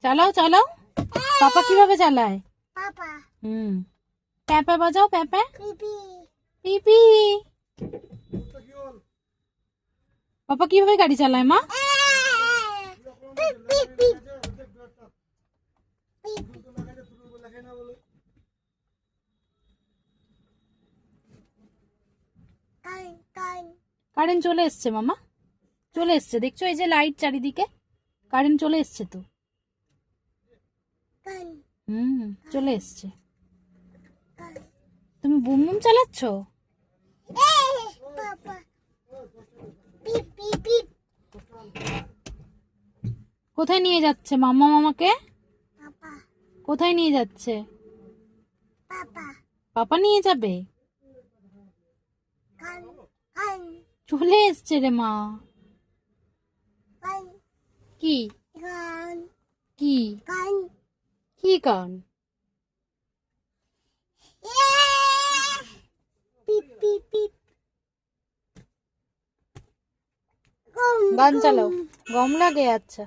চালাও চালাও। পাপা কিভাবে চালায়? পাপা হুম, প্যাপা বাজাও, প্যাপা। পিপি পিপি। পাপা কিভাবে গাড়ি চালায় মা? পিপি পিপি কান কান কারেন্ট চলে এসছে মামা, চলে এসছে, দেখছো এই যে লাইট চারিদিকে, কারেন্ট চলে এসছে তো। কান হুম, চলে এসছে। কান তুমি বুম বুম চালাচ্ছ? পাপা পিপি পিপি কোথায় নিয়ে যাচ্ছে মামা মামাকে? পাপা কোথায় নিয়ে যাচ্ছে? পাপা পাপা নিয়ে যাবে? কান কান চলে এসছে রে মা। কান কি কান কি কান কি গান? পিপি পিপি গান চালাও। গম লাগে? আচ্ছা।